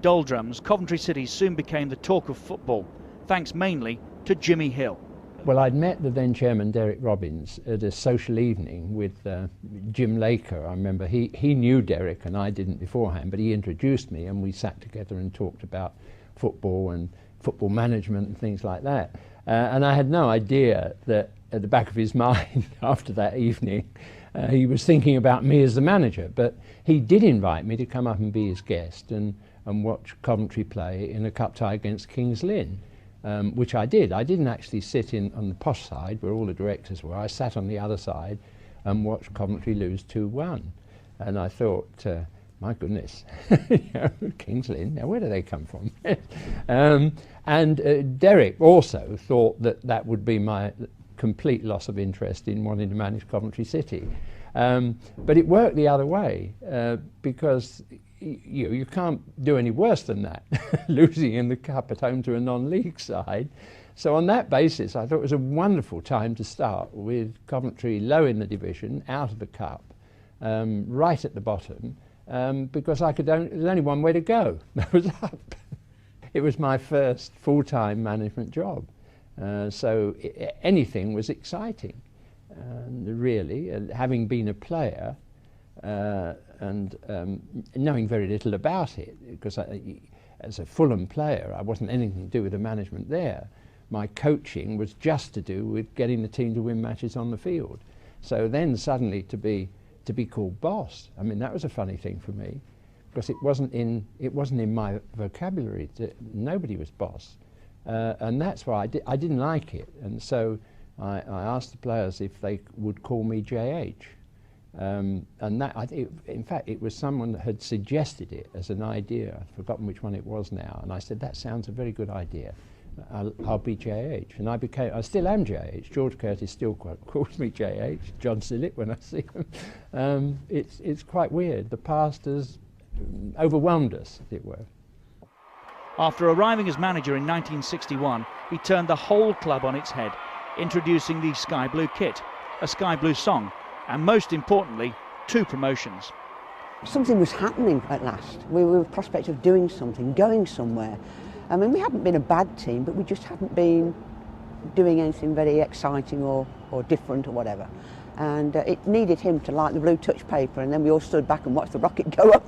Doldrums, Coventry City soon became the talk of football, thanks mainly to Jimmy Hill. Well, I'd met the then chairman, Derek Robbins, at a social evening with Jim Laker. I remember he knew Derek and I didn't beforehand, but he introduced me and we sat together and talked about football and football management and things like that. And I had no idea that at the back of his mind after that evening, he was thinking about me as the manager. But he did invite me to come up and be his guest and watch Coventry play in a cup tie against Kings Lynn. Which I did. I didn't actually sit on the posh side where all the directors were. I sat on the other side and watched Coventry lose 2-1. And I thought, my goodness, Kings Lynn, now where do they come from? And Derek also thought that would be my complete loss of interest in wanting to manage Coventry City. But it worked the other way because you can't do any worse than that, losing in the cup at home to a non-league side. So on that basis, I thought it was a wonderful time to start with Coventry low in the division, out of the cup, right at the bottom, because there's only one way to go, that was up. It was my first full-time management job, so anything was exciting, really. Having been a player, and knowing very little about it, because as a Fulham player I wasn't anything to do with the management there. My coaching was just to do with getting the team to win matches on the field. So then suddenly to be called boss, I mean, that was a funny thing for me, because it wasn't in my vocabulary. Nobody was boss, and that's why I didn't like it. And so I asked the players if they would call me JH. And that, in fact, it was someone that had suggested it as an idea. I've forgotten which one it was now. And I said, that sounds a very good idea. I'll be JH. And I still am JH. George Curtis still calls me JH. John Sillett when I see him. It's quite weird. The past has overwhelmed us, as it were. After arriving as manager in 1961, he turned the whole club on its head, introducing the Sky Blue kit, a Sky Blue song, and most importantly, 2 promotions. Something was happening at last. We were with prospect of doing something, going somewhere. I mean, we hadn't been a bad team, but we just hadn't been doing anything very exciting or different or whatever. And it needed him to light the blue touch paper, and then we all stood back and watched the rocket go up.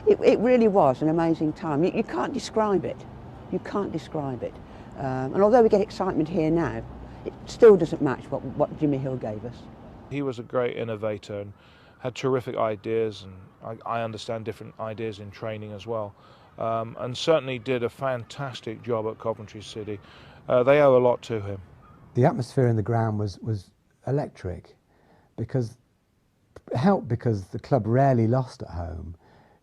It really was an amazing time. You can't describe it. You can't describe it. And although we get excitement here now, it still doesn't match what Jimmy Hill gave us. He was a great innovator and had terrific ideas, and I understand different ideas in training as well, and certainly did a fantastic job at Coventry City. They owe a lot to him. The atmosphere in the ground was electric, because the club rarely lost at home.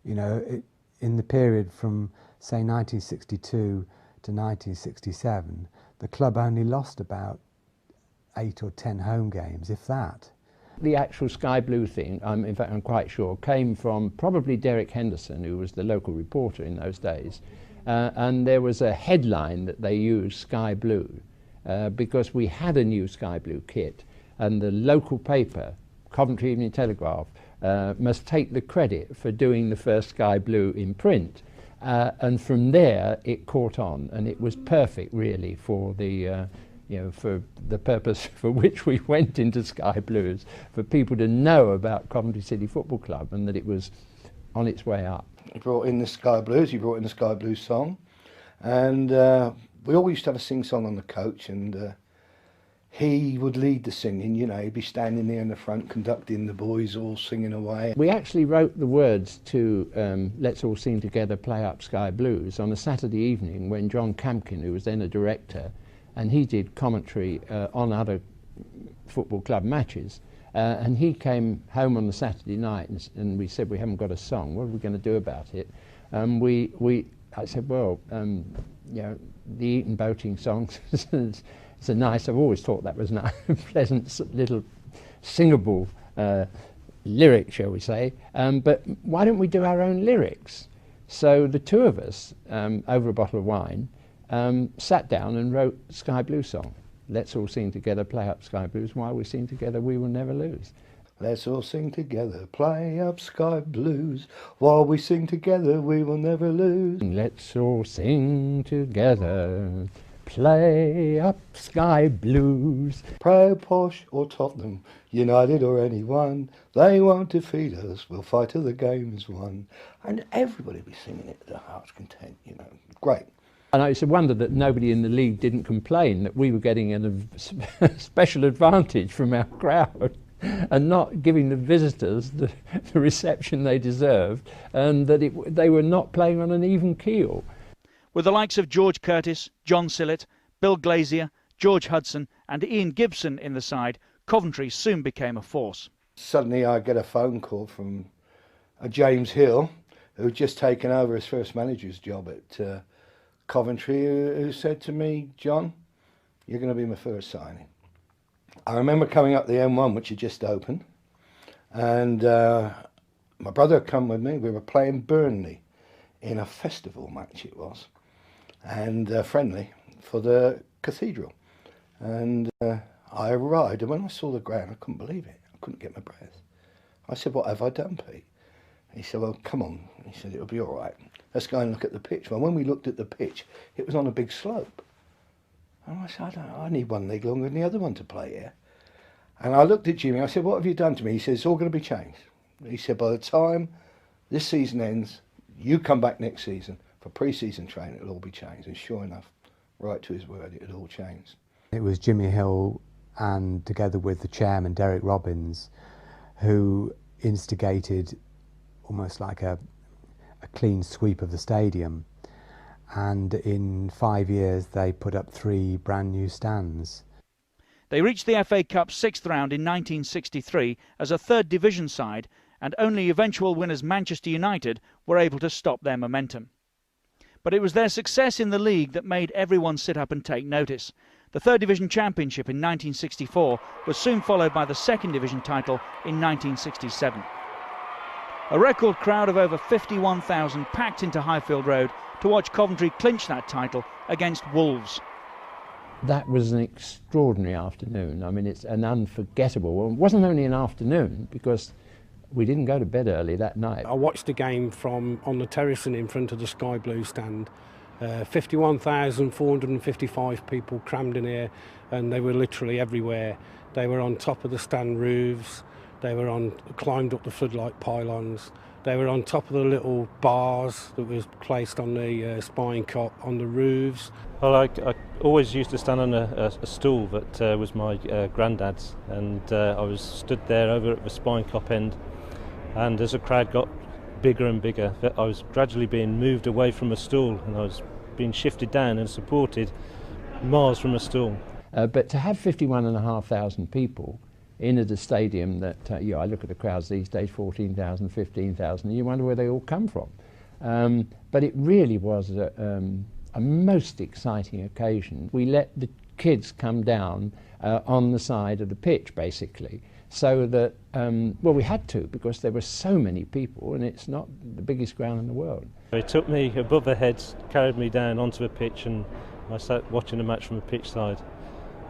You know, in the period from say 1962 to 1967, the club only lost about 8 or 10 home games, if that. The actual Sky Blue thing, in fact I'm quite sure, came from probably Derek Henderson, who was the local reporter in those days. And there was a headline that they used, Sky Blue, because we had a new Sky Blue kit, and the local paper, Coventry Evening Telegraph, must take the credit for doing the first Sky Blue in print. And from there it caught on, and it was perfect really for the for the purpose for which we went into Sky Blues, for people to know about Coventry City Football Club and that it was on its way up. He brought in the Sky Blues, he brought in the Sky Blues song, and we always used to have a sing-song on the coach, and he would lead the singing, you know, he'd be standing there in the front conducting the boys all singing away. We actually wrote the words to Let's All Sing Together, Play Up Sky Blues on a Saturday evening when John Campkin, who was then a director, and he did commentary on other football club matches, and he came home on the Saturday night and we said, we haven't got a song, what are we going to do about it? I said, well, the Eton Boating song it's a nice, I've always thought that was a pleasant little singable lyric, shall we say, but why don't we do our own lyrics? So the two of us, over a bottle of wine, sat down and wrote Sky Blue song. Let's all sing together, play up Sky Blues. While we sing together, we will never lose. Let's all sing together, play up Sky Blues. While we sing together, we will never lose. Let's all sing together, play up Sky Blues. Proud Posh or Tottenham, United or anyone, they won't defeat us, we'll fight till the game is won. And everybody be singing it to their heart's content, you know. Great. And it's a wonder that nobody in the league didn't complain that we were getting a special advantage from our crowd and not giving the visitors the reception they deserved, and that they were not playing on an even keel. With the likes of George Curtis, John Sillett, Bill Glazier, George Hudson and Ian Gibson in the side, Coventry soon became a force. Suddenly I get a phone call from James Hill, who'd just taken over his first manager's job at Coventry, who said to me, "John, you're going to be my first signing." I remember coming up the M1, which had just opened, and my brother had come with me. We were playing Burnley in a festival match, it was, and friendly for the cathedral. And I arrived, and when I saw the ground, I couldn't believe it. I couldn't get my breath. I said, "What have I done, Pete?" He said, "Well, come on." He said, "It'll be all right. Let's go and look at the pitch." Well, when we looked at the pitch, it was on a big slope. And I said, I need one leg longer than the other one to play here. And I looked at Jimmy, I said, "What have you done to me?" He said, "It's all going to be changed." He said, "By the time this season ends, you come back next season for pre-season training, it'll all be changed." And sure enough, right to his word, it had all changed. It was Jimmy Hill, and together with the chairman, Derek Robbins, who instigated almost like a clean sweep of the stadium. And in 5 years, they put up 3 brand new stands. They reached the FA Cup 6th round in 1963 as a third division side, and only eventual winners Manchester United were able to stop their momentum. But it was their success in the league that made everyone sit up and take notice. The third division championship in 1964 was soon followed by the second division title in 1967. A record crowd of over 51,000 packed into Highfield Road to watch Coventry clinch that title against Wolves. That was an extraordinary afternoon. I mean, it's an unforgettable one. It wasn't only an afternoon, because we didn't go to bed early that night. I watched the game from on the terrace and in front of the Sky Blue stand. 51,455 people crammed in here, and they were literally everywhere. They were on top of the stand roofs, they were climbed up the floodlight pylons, they were on top of the little bars that was placed on the spine cot on the roofs. Well, I always used to stand on a stool that was my granddad's, and I was stood there over at the spine cop end, and as the crowd got bigger and bigger, I was gradually being moved away from a stool, and I was being shifted down and supported miles from a stool. But to have 51,500 people in at a stadium that, I look at the crowds these days, 14,000, 15,000, and you wonder where they all come from. But it really was a most exciting occasion. We let the kids come down on the side of the pitch, basically, so that, we had to, because there were so many people, and it's not the biggest ground in the world. They took me above their heads, carried me down onto the pitch, and I sat watching the match from the pitch side.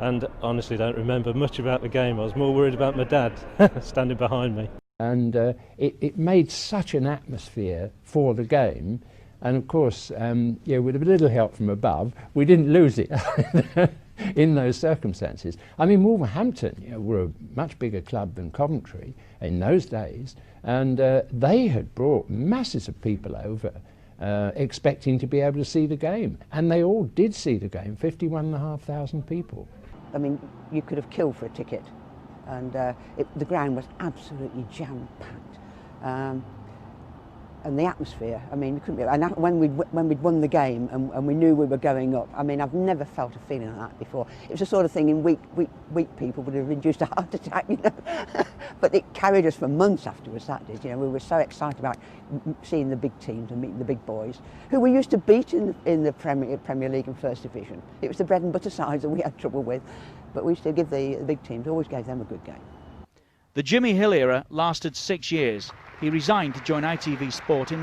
And honestly don't remember much about the game. I was more worried about my dad standing behind me. And it made such an atmosphere for the game. And of course, with a little help from above, we didn't lose it in those circumstances. I mean, Wolverhampton were a much bigger club than Coventry in those days, and they had brought masses of people over expecting to be able to see the game. And they all did see the game, 51,500 people. I mean, you could have killed for a ticket, and the ground was absolutely jam-packed. And the atmosphere, I mean, you couldn't be, and when we'd won the game and we knew we were going up, I mean, I've never felt a feeling like that before. It was the sort of thing in weak people would have induced a heart attack, But it carried us for months afterwards, that did, We were so excited about seeing the big teams and meeting the big boys, who we used to beat in the Premier League and First Division. It was the bread and butter sides that we had trouble with, but we used to give the big teams, always gave them a good game. The Jimmy Hill era lasted 6 years. He resigned to join ITV Sport in